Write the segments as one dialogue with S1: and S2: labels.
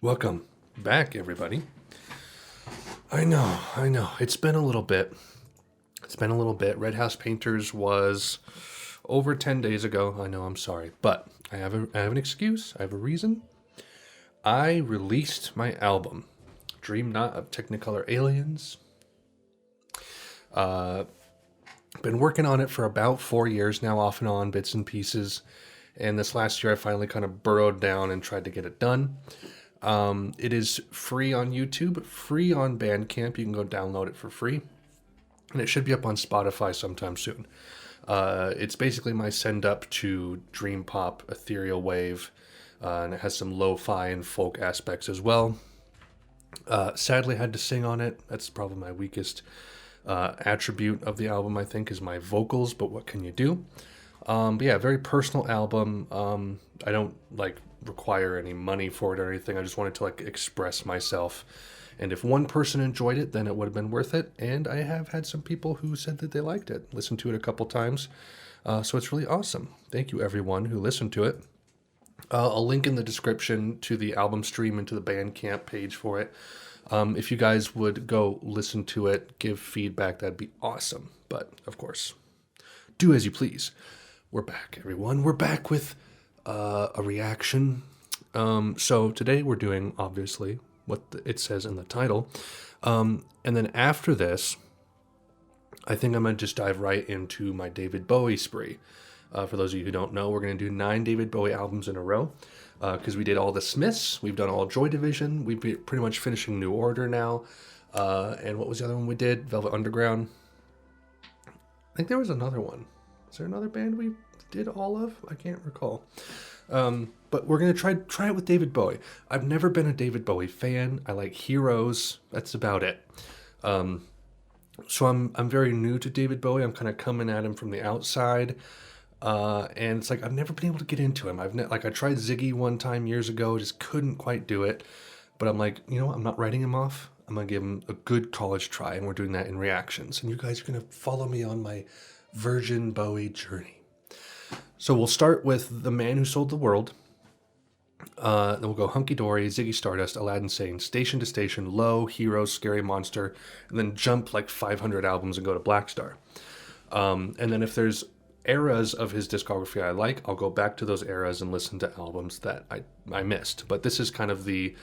S1: Welcome back, everybody. I know. It's been a little bit. Red House Painters was over 10 days ago. I know, I'm sorry. But I have an excuse. I have a reason. I released my album, Dream Not of Technicolor Aliens. Been working on it for about 4 years now, off and on, bits and pieces. And this last year, I finally kind of burrowed down and tried to get it done. It is free on YouTube, free on Bandcamp. You can go download it for free. And it should be up on Spotify sometime soon. It's basically my send up to dream pop, ethereal wave, and it has some lo-fi and folk aspects as well. Sadly, I had to sing on it. That's probably my weakest attribute of the album, I think, is my vocals, but what can you do? But yeah, very personal album. I don't require any money for it or anything. I just wanted to express myself. And if one person enjoyed it, then it would have been worth it. And I have had some people who said that they liked it, listened to it a couple times. So it's really awesome. Thank you, everyone who listened to it. I'll link in the description to the album stream and to the Bandcamp page for it. If you guys would go listen to it, give feedback, that'd be awesome. But, of course, do as you please. We're back, everyone. We're back with a reaction. So today we're doing, obviously, what it says in the title. And then after this, I think I'm going to just dive right into my David Bowie spree. For those of you who don't know, we're going to do 9 David Bowie albums in a row. Because we did all the Smiths, we've done all Joy Division, we've been pretty much finishing New Order now. And what was the other one we did? Velvet Underground. I think there was another one. Is there another band we did all of? I can't recall. But we're going to try it with David Bowie. I've never been a David Bowie fan. I like Heroes. That's about it. So I'm very new to David Bowie. I'm kind of coming at him from the outside. And it's I've never been able to get into him. I tried Ziggy one time years ago, just couldn't quite do it. But I'm you know what? I'm not writing him off. I'm going to give him a good college try, and we're doing that in reactions. And you guys are going to follow me on my Virgin Bowie journey. So we'll start with The Man Who Sold the World. Then we'll go Hunky Dory, Ziggy Stardust, Aladdin Sane, Station to Station, Low, Heroes, Scary Monster, and then jump 500 albums and go to Black Star. And then if there's eras of his discography I like, I'll go back to those eras and listen to albums that I missed. But this is kind of the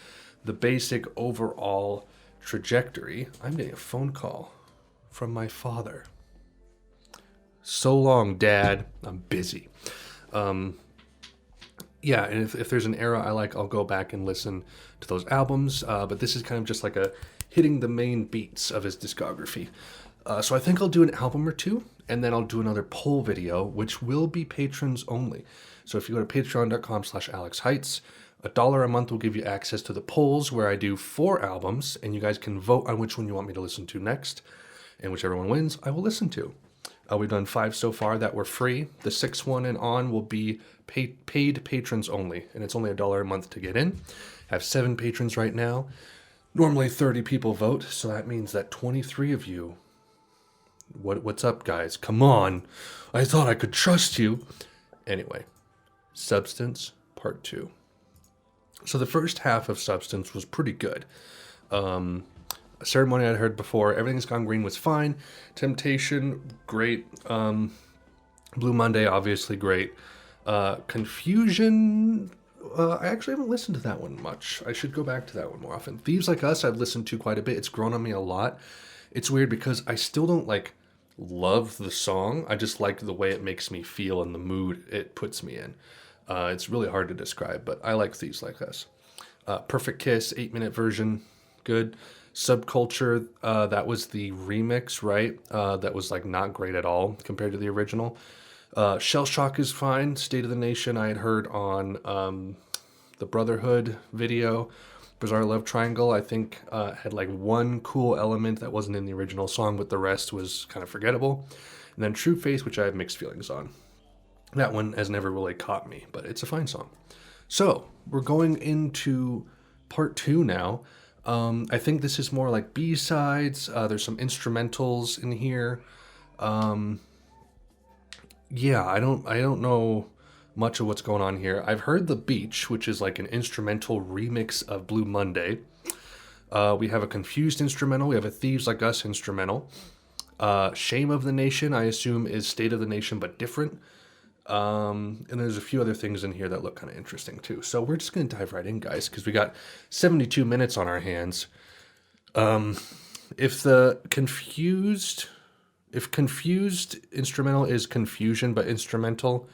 S1: basic overall trajectory. I'm getting a phone call from my father. So long, Dad. I'm busy. Yeah, and if there's an era I like, I'll go back and listen to those albums. But this is kind of just a hitting the main beats of his discography. So I think I'll do an album or two, and then I'll do another poll video, which will be patrons only. So if you go to patreon.com/AlexHaitz, $1 a month will give you access to the polls where I do 4 albums, and you guys can vote on which one you want me to listen to next. And whichever one wins, I will listen to. We've done 5 so far that were free. The 6th one and on will be paid patrons only, and it's only $1 a month to get in. I have 7 patrons right now. Normally 30 people vote, so that means that 23 of you... What's up, guys? Come on. I thought I could trust you. Anyway, Substance, Part 2. So the first half of Substance was pretty good. Ceremony I'd heard before. Everything's Gone Green was fine. Temptation, great. Blue Monday, obviously great. Confusion, I actually haven't listened to that one much. I should go back to that one more often. Thieves Like Us, I've listened to quite a bit. It's grown on me a lot. It's weird because I still don't love the song. I just like the way it makes me feel and the mood it puts me in. It's really hard to describe, but I like Thieves Like Us. Perfect Kiss, 8-minute version, good. Subculture, that was the remix, right? That was not great at all compared to the original. Shell Shock is fine. State of the Nation I had heard on the Brotherhood video. Bizarre Love Triangle, I think, had one cool element that wasn't in the original song, but the rest was kind of forgettable. And then True Face, which I have mixed feelings on. That one has never really caught me, but it's a fine song. So, we're going into part 2 now. I think this is more B-sides. There's some instrumentals in here. Yeah, I don't know much of what's going on here. I've heard The Beach, which is like an instrumental remix of Blue Monday. We have a Confused instrumental. We have a Thieves Like Us instrumental. Shame of the Nation, I assume, is State of the Nation, but different. And there's a few other things in here that look kind of interesting too. So we're just going to dive right in, guys, because we got 72 minutes on our hands. If confused instrumental is confusion but instrumental,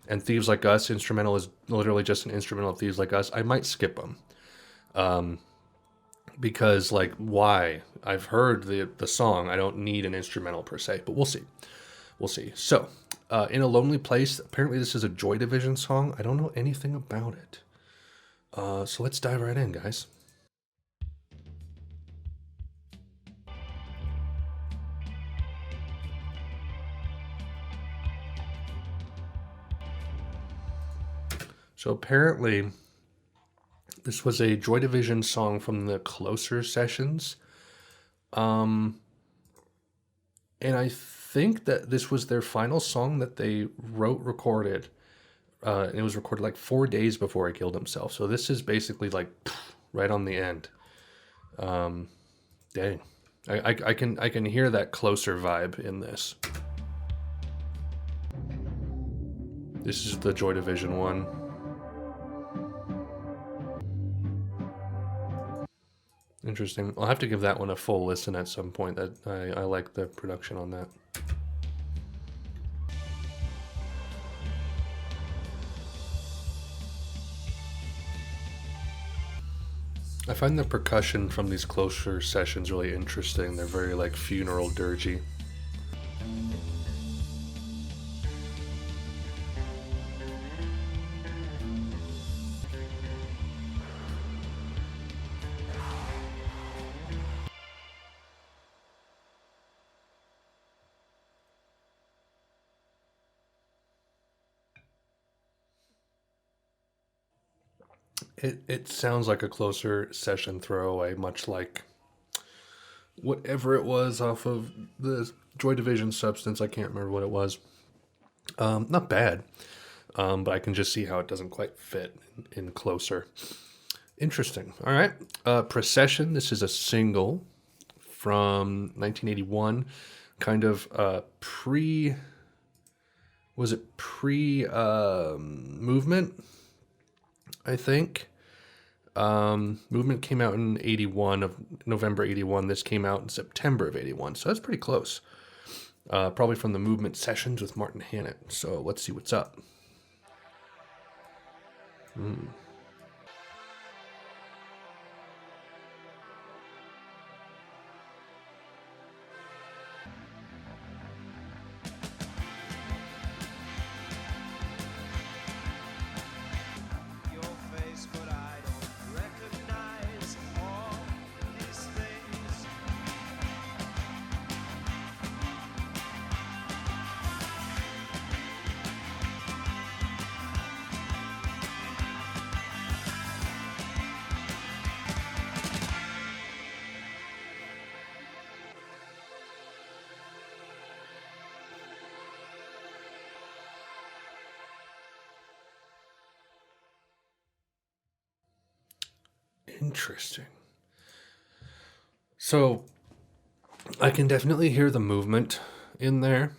S1: and Thieves Like Us instrumental is literally just an instrumental of Thieves Like Us, I might skip them. Because, like, why? I've heard the song. I don't need an instrumental per se, but we'll see. We'll see. So, In a Lonely Place, apparently this is a Joy Division song. I don't know anything about it. So let's dive right in, guys. So apparently, this was a Joy Division song from the Closer sessions. And I think that this was their final song that they recorded. And it was recorded like 4 days before he killed himself. So this is basically like right on the end. Dang. I can hear that Closer vibe in this. This is the Joy Division one. Interesting. I'll have to give that one a full listen at some point. That I like the production on that. I find the percussion from these Closer sessions really interesting. They're very like funeral dirgy. It sounds like a Closer session throwaway, much like whatever it was off of the Joy Division Substance. I can't remember what it was. Not bad, but I can just see how it doesn't quite fit in Closer. Interesting. All right. Procession. This is a single from 1981. Kind of pre... Was it pre-movement? I think. Movement came out in 81, of November 81. This came out in September of 81. So that's pretty close. Probably from the Movement sessions with Martin Hannett. So let's see what's up. Interesting. So I can definitely hear the movement in there,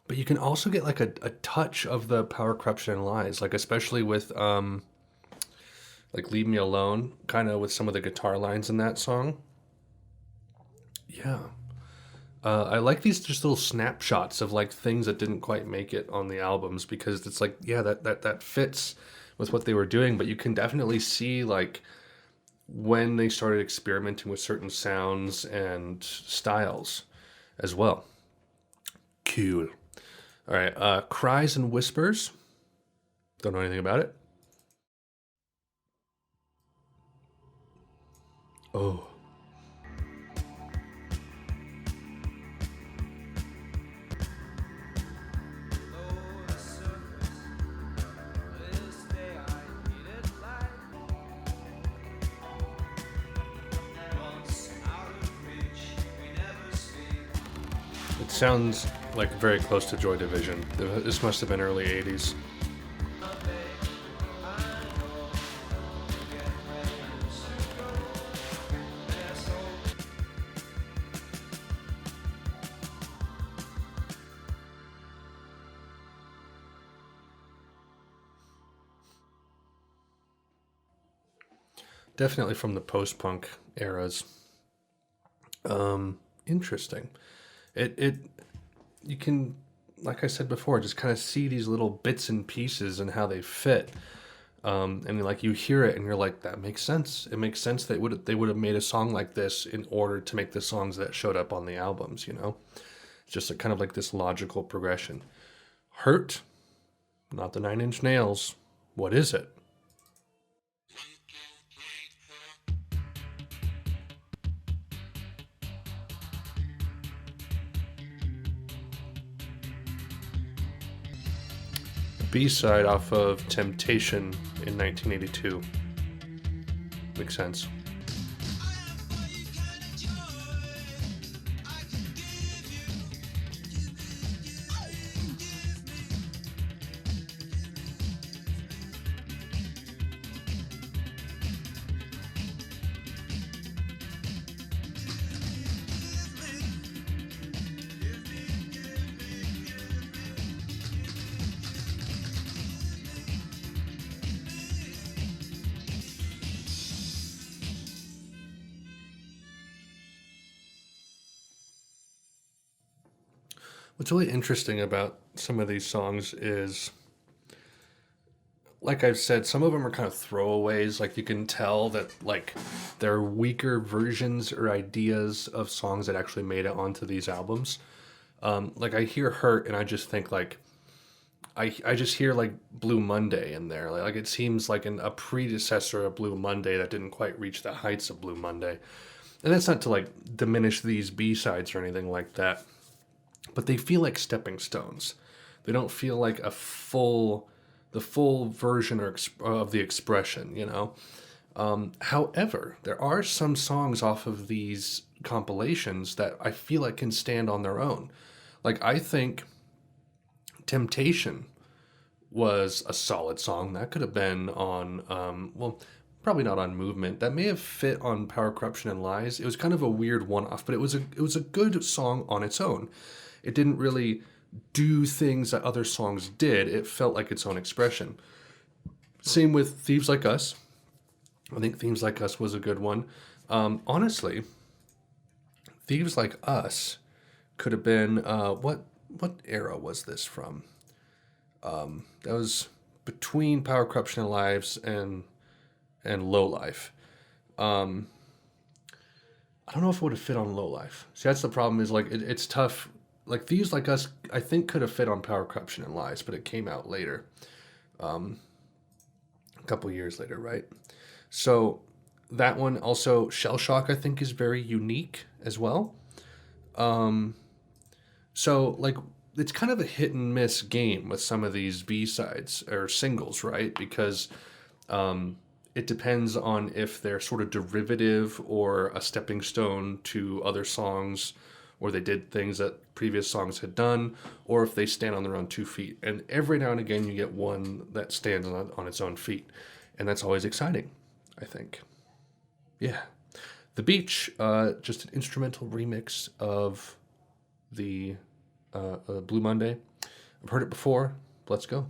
S1: but you can also get like a touch of the Power, Corruption, and Lies, like especially with like Leave Me Alone, kind of with some of the guitar lines in that song. Yeah. I like these just little snapshots of like things that didn't quite make it on the albums, because it's like, yeah, that fits with what they were doing, but you can definitely see like when they started experimenting with certain sounds and styles as well. Cool. All right, Cries and Whispers. Don't know anything about it. Oh. It sounds like very close to Joy Division. This must have been early 80s. definitely from the post-punk eras. Interesting. It you can, like I said before, just kind of see these little bits and pieces and how they fit. And like you hear it and you're like, that makes sense. It makes sense that they would have made a song like this in order to make the songs that showed up on the albums. It's just kind of like this logical progression. Hurt, not the Nine Inch Nails. What is it? B-side off of Temptation in 1982. Makes sense. What's really interesting about some of these songs is, like I've said, some of them are kind of throwaways. Like you can tell that like they're weaker versions or ideas of songs that actually made it onto these albums. Like I hear "Hurt" and I just think like I just hear like Blue Monday in there. Like it seems like a predecessor of Blue Monday that didn't quite reach the heights of Blue Monday. And that's not to like diminish these B sides or anything like that, but they feel like stepping stones. They don't feel like the full version of the expression. However, there are some songs off of these compilations that I feel like can stand on their own. Like I think Temptation was a solid song that could have been on, well, probably not on Movement. That may have fit on Power, Corruption, and Lies. It was kind of a weird one-off, but it was a good song on its own. It didn't really do things that other songs did. It felt like its own expression. Same with Thieves Like Us. I think Thieves Like Us was a good one. Honestly, Thieves Like Us could have been what era was this from? That was between Power, Corruption, and Lives and Low Life. I don't know if it would have fit on Low Life. See, that's the problem. Is like it's tough. Like Thieves Like Us, I think could have fit on Power, Corruption, and Lies, but it came out later, a couple years later, right? So that one also, Shell Shock, I think is very unique as well. So like it's kind of a hit and miss game with some of these B sides or singles, right? Because it depends on if they're sort of derivative or a stepping stone to other songs, or they did things that previous songs had done, or if they stand on their own 2 feet. And every now and again, you get one that stands on its own feet, and that's always exciting, I think. Yeah, The Beach, just an instrumental remix of the Blue Monday. I've heard it before. Let's go.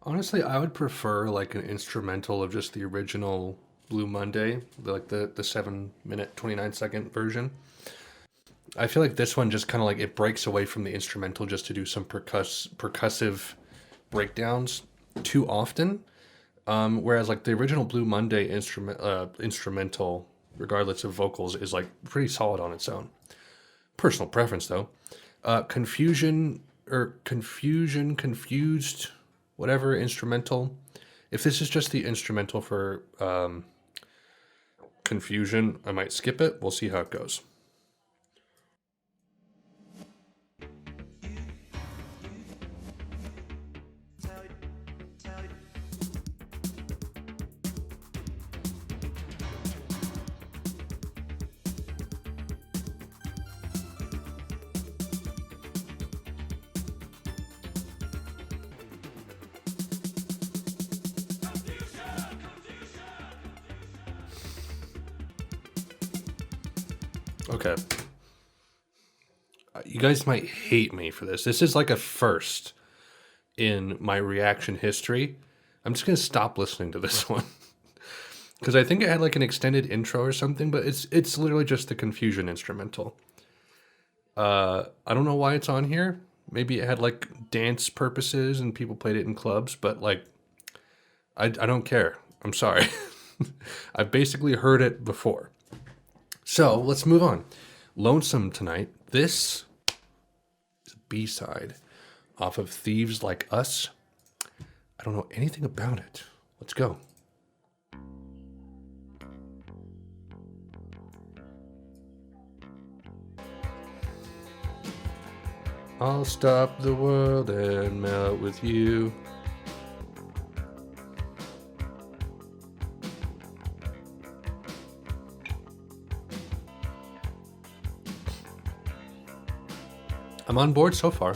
S1: Honestly, I would prefer like an instrumental of just the original Blue Monday, like the 7 minute 29 second version. I feel like this one just kind of like it breaks away from the instrumental just to do some percussive breakdowns too often. Whereas like the original Blue Monday instrumental, regardless of vocals, is like pretty solid on its own. Personal preference though. Confusion or confusion, confused, whatever instrumental. If this is just the instrumental for confusion, I might skip it. We'll see how it goes. Okay. You guys might hate me for this. This is like a first in my reaction history. I'm just going to stop listening to this one. Because I think it had like an extended intro or something, but it's literally just the confusion instrumental. I don't know why it's on here. Maybe it had like dance purposes and people played it in clubs, but like, I don't care. I'm sorry. I've basically heard it before. So let's move on. Lonesome Tonight. This is a B-side off of Thieves Like Us. I don't know anything about it. Let's go. I'll stop the world and melt with you. I'm on board so far.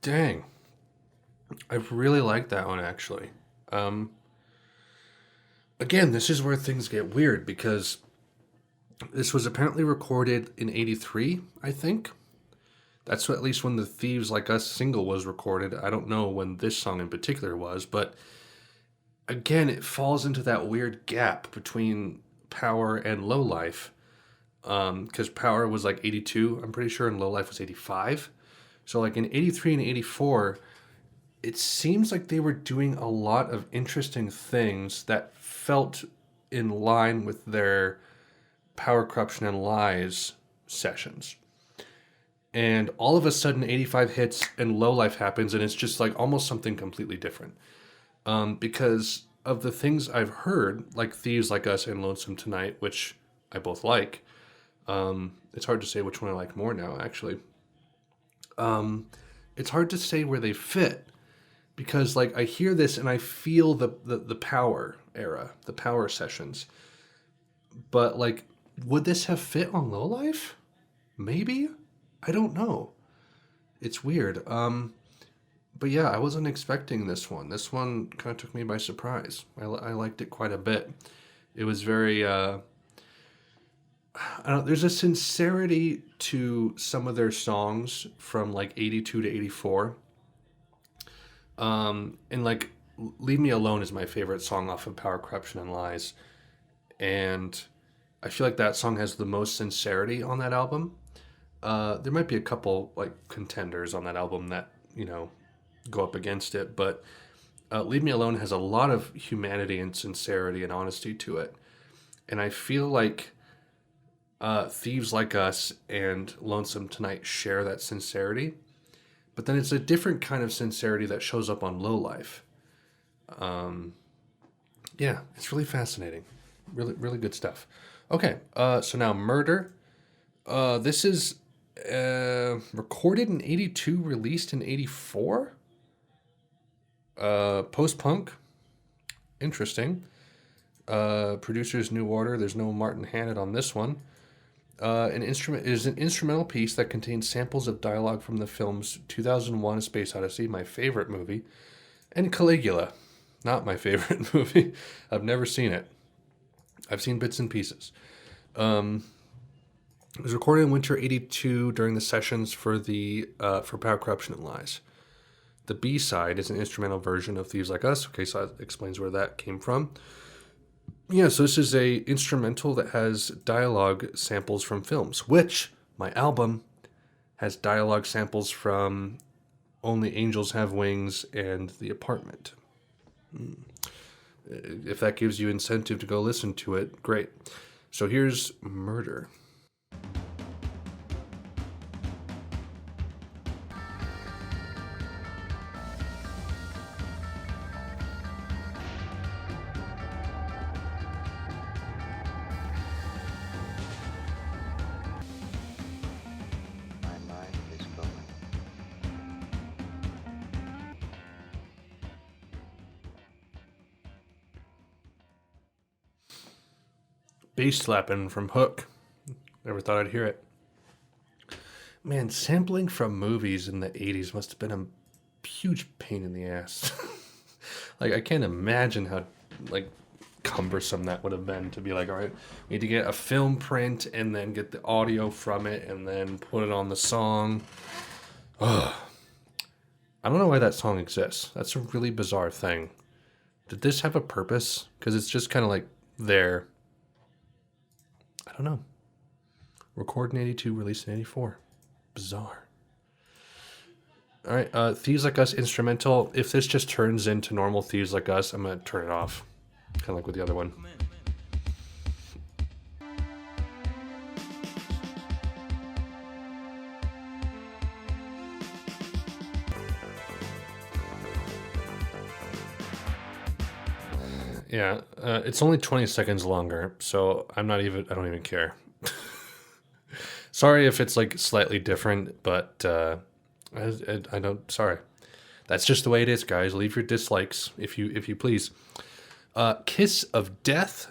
S1: Dang. I really like that one actually. Um, Again, this is where things get weird because this was apparently recorded in 83, I think. That's at least when the Thieves Like Us single was recorded. I don't know when this song in particular was, but again, it falls into that weird gap between Power and Low Life. Because Power was like 82, I'm pretty sure, and Low Life was 85. So, like in 83 and 84, it seems like they were doing a lot of interesting things that felt in line with their Power, Corruption, and Lies sessions. And all of a sudden, 85 hits and Low Life happens, and it's just like almost something completely different. Because of the things I've heard, like Thieves Like Us and Lonesome Tonight, which I both like. It's hard to say which one I like more now, actually. It's hard to say where they fit because, like, I hear this and I feel the Power era, the Power sessions. But, like, would this have fit on Low Life? Maybe? I don't know. It's weird. But yeah, I wasn't expecting this one. This one kind of took me by surprise. I liked it quite a bit. It was very, I don't, there's a sincerity to some of their songs from like 82 to 84. And like Leave Me Alone is my favorite song off of Power, Corruption, and Lies. And I feel like that song has the most sincerity on that album. There might be a couple like contenders on that album that, go up against it, but Leave Me Alone has a lot of humanity and sincerity and honesty to it. And I feel like Thieves Like Us and Lonesome Tonight share that sincerity, but then it's a different kind of sincerity that shows up on Low Life. Yeah, it's really fascinating. Really, really good stuff. Okay, so now Murder. This is recorded in 82, released in 84? Post-punk, interesting. Producer's New Order. There's no Martin Hannett on this one. An instrument is an instrumental piece that contains samples of dialogue from the films 2001: A Space Odyssey, my favorite movie, and Caligula, not my favorite movie. I've never seen it. I've seen bits and pieces. It was recorded in winter '82 during the sessions for for Power, Corruption, and Lies. The B side is an instrumental version of Thieves Like Us. Okay, so that explains where that came from. Yeah, so this is a instrumental that has dialogue samples from films, which my album has dialogue samples from Only Angels Have Wings and The Apartment. If that gives you incentive to go listen to it, great. So here's Murder. Bass slapping from Hook. Never thought I'd hear it. Man, sampling from movies in the 80s must have been a huge pain in the ass. Like, I can't imagine how, like, cumbersome that would have been to be like, all right, we need to get a film print and then get the audio from it and then put it on the song. Ugh. I don't know why that song exists. That's a really bizarre thing. Did this have a purpose? Because it's just kind of like there. I don't know. Recorded in '82, released in '84. Bizarre. All right, Thieves Like Us instrumental. If this just turns into normal Thieves Like Us, I'm going to turn it off. Kind of like with the other one. Yeah, it's only 20 seconds longer, so I don't even care. Sorry if it's like slightly different, but I don't, sorry. That's just the way it is, guys. Leave your dislikes if you please. Kiss of Death.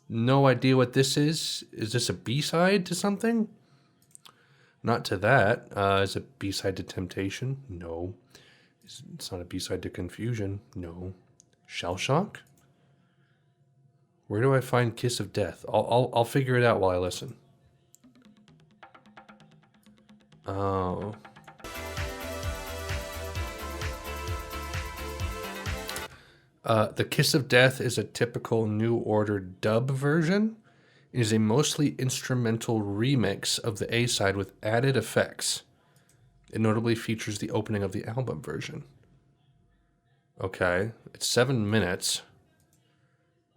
S1: No idea what this is. Is this a B-side to something? Not to that. Is it B-side to Temptation? No. It's not a B-side to Confusion. No. Shell Shock? Where do I find Kiss of Death? I'll figure it out while I listen. Oh. The Kiss of Death is a typical New Order dub version. It is a mostly instrumental remix of the A-side with added effects. It notably features the opening of the album version. Okay, it's 7 minutes.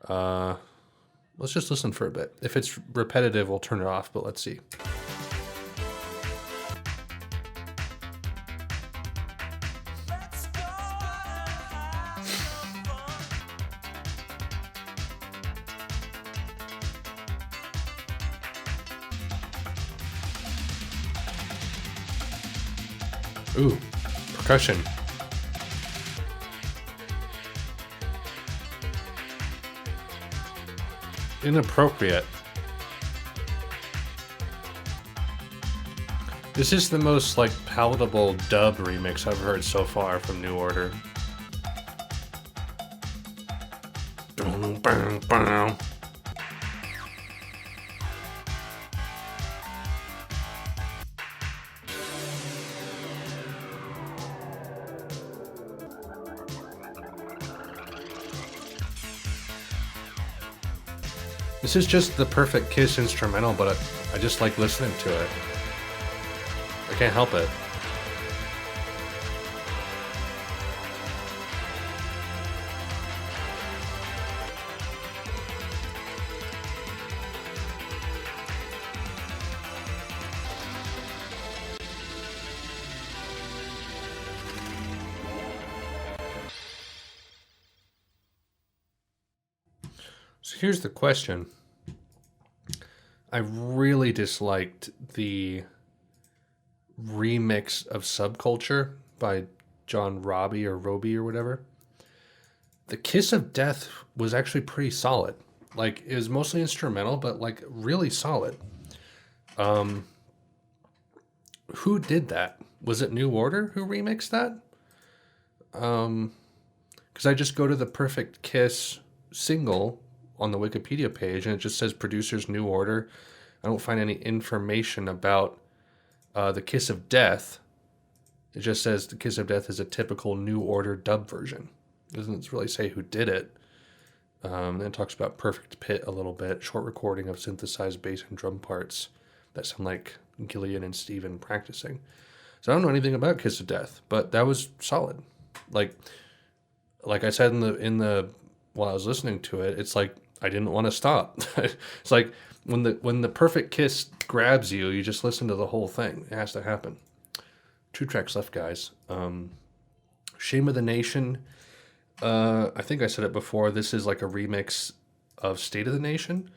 S1: Let's just listen for a bit. If it's repetitive, we'll turn it off, but let's see. Ooh, percussion. Inappropriate. This is the most like palatable dub remix I've heard so far from New Order. This is just the perfect Kiss instrumental, but I just like listening to it. I can't help it. So here's the question. I really disliked the remix of Subculture by John Robbie or whatever. The Kiss of Death was actually pretty solid. Like, it was mostly instrumental, but like really solid. Who did that? Was it New Order who remixed that? Because I just go to the Perfect Kiss single on the Wikipedia page and it just says producers New Order. I don't find any information about the Kiss of Death. It just says the Kiss of Death is a typical New Order dub version. It doesn't really say who did it. Then it talks about Perfect Pit a little bit. Short recording of synthesized bass and drum parts that sound like Gillian and Steven practicing. So I don't know anything about Kiss of Death, but that was solid. Like I said in the while I was listening to it, it's like I didn't want to stop. It's like when the perfect kiss grabs you, you just listen to the whole thing. It has to happen. 2 tracks left, guys. Shame of the Nation. I think I said it before. This is like a remix of State of the Nation.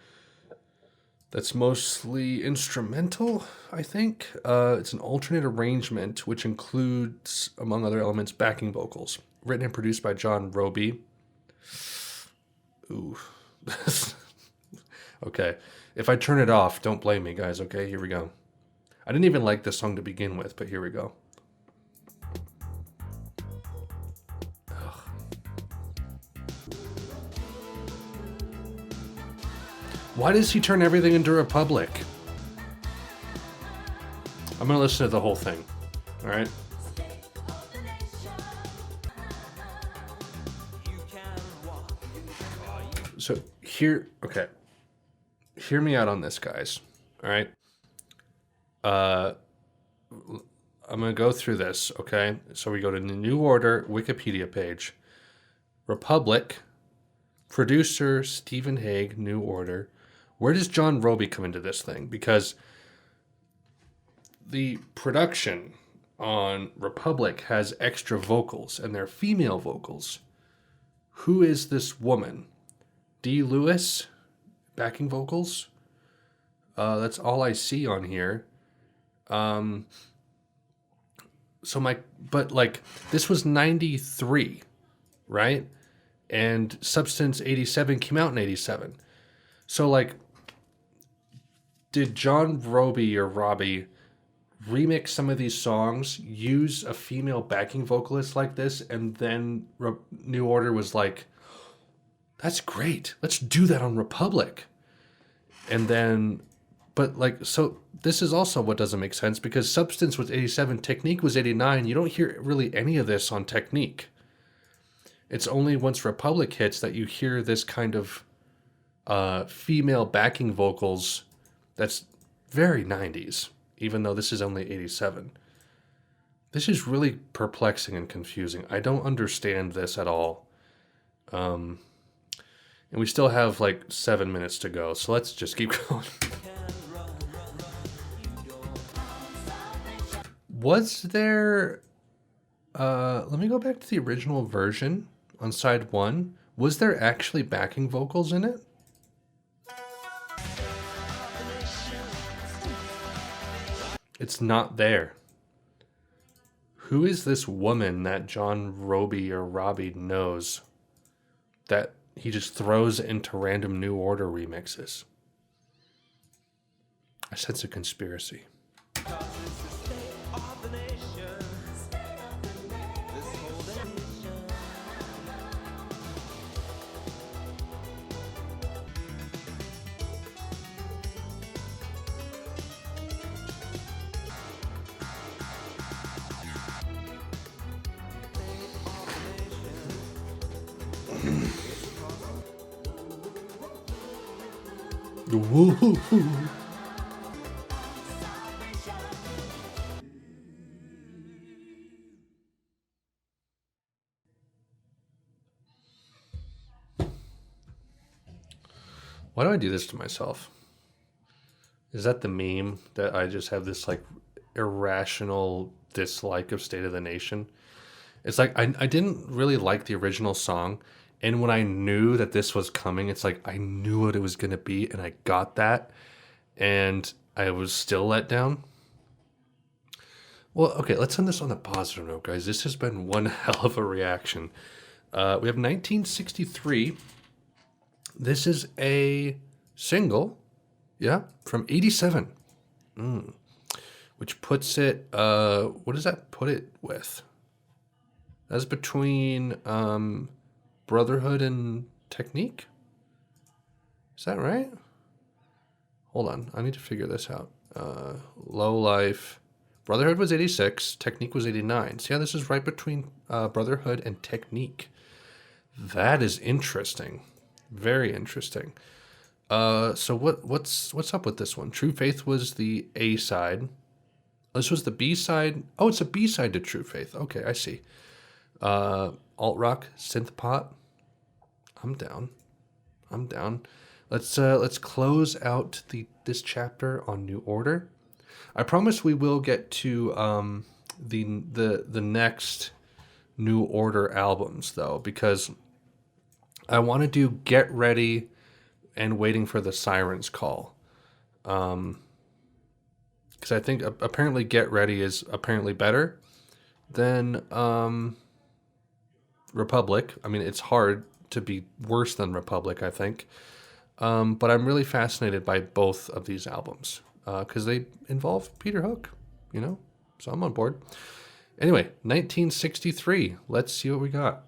S1: That's mostly instrumental, I think. It's an alternate arrangement, which includes, among other elements, backing vocals. Written and produced by John Roby. Ooh. Okay. If I turn it off, don't blame me, guys, okay? Here we go. I didn't even like this song to begin with, but here we go. Why does he turn everything into Republic? I'm going to listen to the whole thing. All right? So okay. Hear me out on this, guys. All right? I'm going to go through this, okay? So we go to the New Order Wikipedia page. Republic, producer Stephen Hague, New Order. Where does John Roby come into this thing? Because the production on Republic has extra vocals, and they're female vocals. Who is this woman? D. Lewis, backing vocals. That's all I see on here. But this was 93, right? And Substance 87 came out in 87. So like, did John Roby or Robbie remix some of these songs, use a female backing vocalist like this, and then New Order was like, that's great, let's do that on Republic. And then, but like, so this is also what doesn't make sense, because Substance was 87, Technique was 89. You don't hear really any of this on Technique. It's only once Republic hits that you hear this kind of female backing vocals that's very 90s, even though this is only 87. This is really perplexing and confusing. I don't understand this at all. And we still have like 7 minutes to go, so let's just keep going. Was there... let me go back to the original version on side 1. Was there actually backing vocals in it? It's not there. Who is this woman that John Roby or Robbie knows that he just throws into random New Order remixes? I sense a conspiracy. Woo-hoo-hoo. Why do I do this to myself? Is that the meme that I just have this like irrational dislike of State of the Nation? It's like I didn't really like the original song, and when I knew that this was coming, it's like I knew what it was going to be, and I got that, and I was still let down. Well, okay, let's end this on a positive note, guys. This has been one hell of a reaction. We have 1963. This is a single, yeah, from 87, which puts it, what does that put it with? That's between Brotherhood and Technique? Is that right? Hold on, I need to figure this out. Low Life. Brotherhood was 86, Technique was 89. So yeah, this is right between Brotherhood and Technique. That is interesting. Very interesting. So what's up with this one? True Faith was the A side. This was the B side. Oh, it's a B side to True Faith. Okay, I see. Alt rock, synth pop. I'm down. I'm down. Let's close out this chapter on New Order. I promise we will get to the next New Order albums though, because I want to do Get Ready and Waiting for the Sirens Call. Because I think apparently Get Ready is apparently better than Republic. I mean, it's hard to be worse than Republic, I think. But I'm really fascinated by both of these albums because they involve Peter Hook, you know? So I'm on board. Anyway, 1963. Let's see what we got.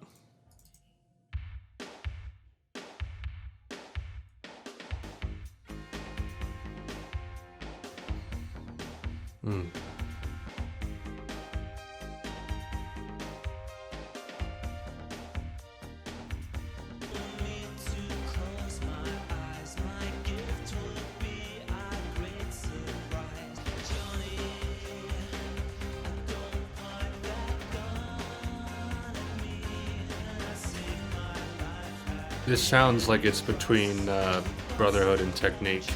S1: This sounds like it's between Brotherhood and Technique.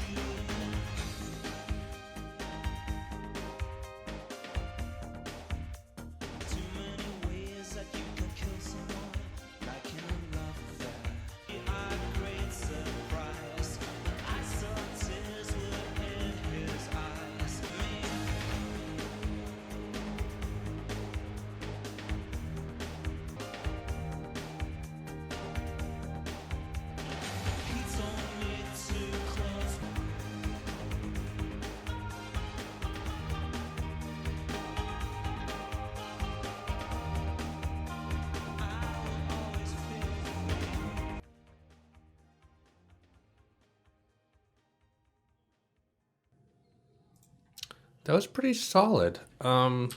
S1: That was pretty solid. I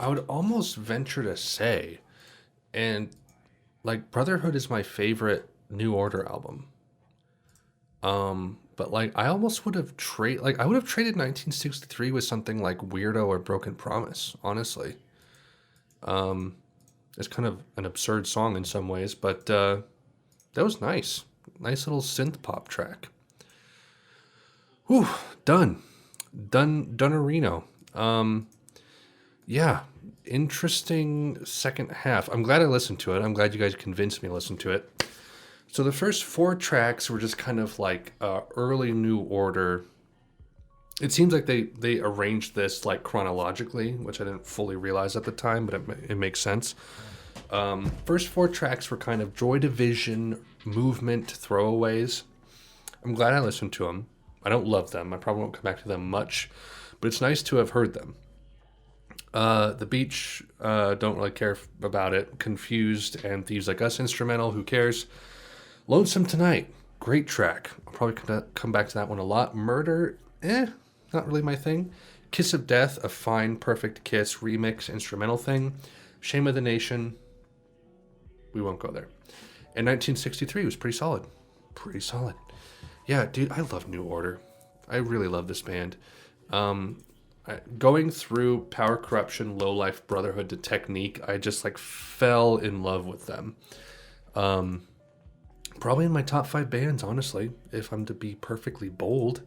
S1: would almost venture to say, and like Brotherhood is my favorite New Order album. But like I almost would have I would have traded 1963 with something like Weirdo or Broken Promise, honestly. It's kind of an absurd song in some ways, but that was nice. Nice little synth pop track. Whew, done. Dunarino. Yeah, interesting second half. I'm glad I listened to it. I'm glad you guys convinced me to listen to it. So the first four tracks were just kind of like early New Order. It seems like they arranged this like chronologically, which I didn't fully realize at the time, but it makes sense. First four tracks were kind of Joy Division, movement, throwaways. I'm glad I listened to them. I don't love them. I probably won't come back to them much, but it's nice to have heard them. The Beach, don't really care about it. Confused and Thieves Like Us instrumental, who cares? Lonesome Tonight, great track. I'll probably come back to that one a lot. Murder, not really my thing. Kiss of Death, a fine, perfect kiss remix instrumental thing. Shame of the Nation, we won't go there. And 1963 was pretty solid. Pretty solid. Yeah, dude, I love New Order. I really love this band. Going through Power Corruption, Low Life, Brotherhood to Technique, I just like fell in love with them. Probably in my top 5 bands, honestly. If I'm to be perfectly bold,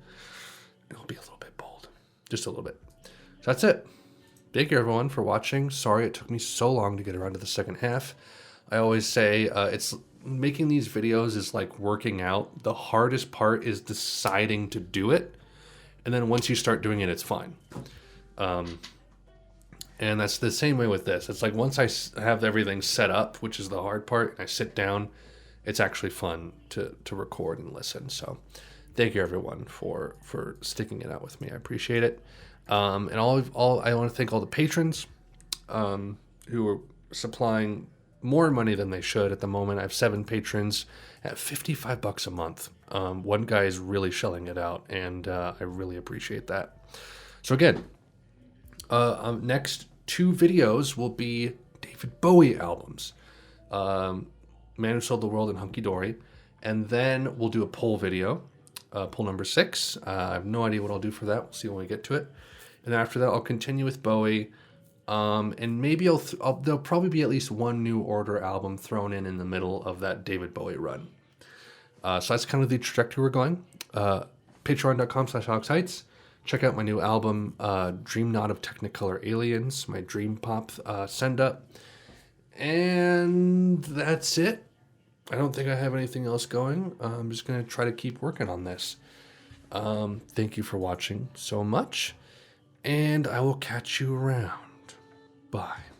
S1: it'll be a little bit bold, just a little bit. So that's it. Thank you everyone for watching. Sorry it took me so long to get around to the second half. I always say it's making these videos is like working out. The hardest part is deciding to do it. And then once you start doing it, it's fine. And that's the same way with this. It's like once I have everything set up, which is the hard part, and I sit down, it's actually fun to record and listen. So thank you everyone for sticking it out with me. I appreciate it. And all I want to thank all the patrons who are supplying more money than they should at the moment. I have 7 patrons at $55 a month. One guy is really shelling it out, and I really appreciate that. So again, next 2 videos will be David Bowie albums. Man Who Sold the World and Hunky Dory. And then we'll do a poll video, poll number 6. I have no idea what I'll do for that. We'll see when we get to it. And then after that, I'll continue with Bowie. And maybe there'll probably be at least one New Order album thrown in the middle of that David Bowie run. So that's kind of the trajectory we're going. Patreon.com/AlexHeitz. Check out my new album, Dream Not of Technicolor Aliens, my dream pop send up. And that's it. I don't think I have anything else going. I'm just going to try to keep working on this. Thank you for watching so much, and I will catch you around. Bye.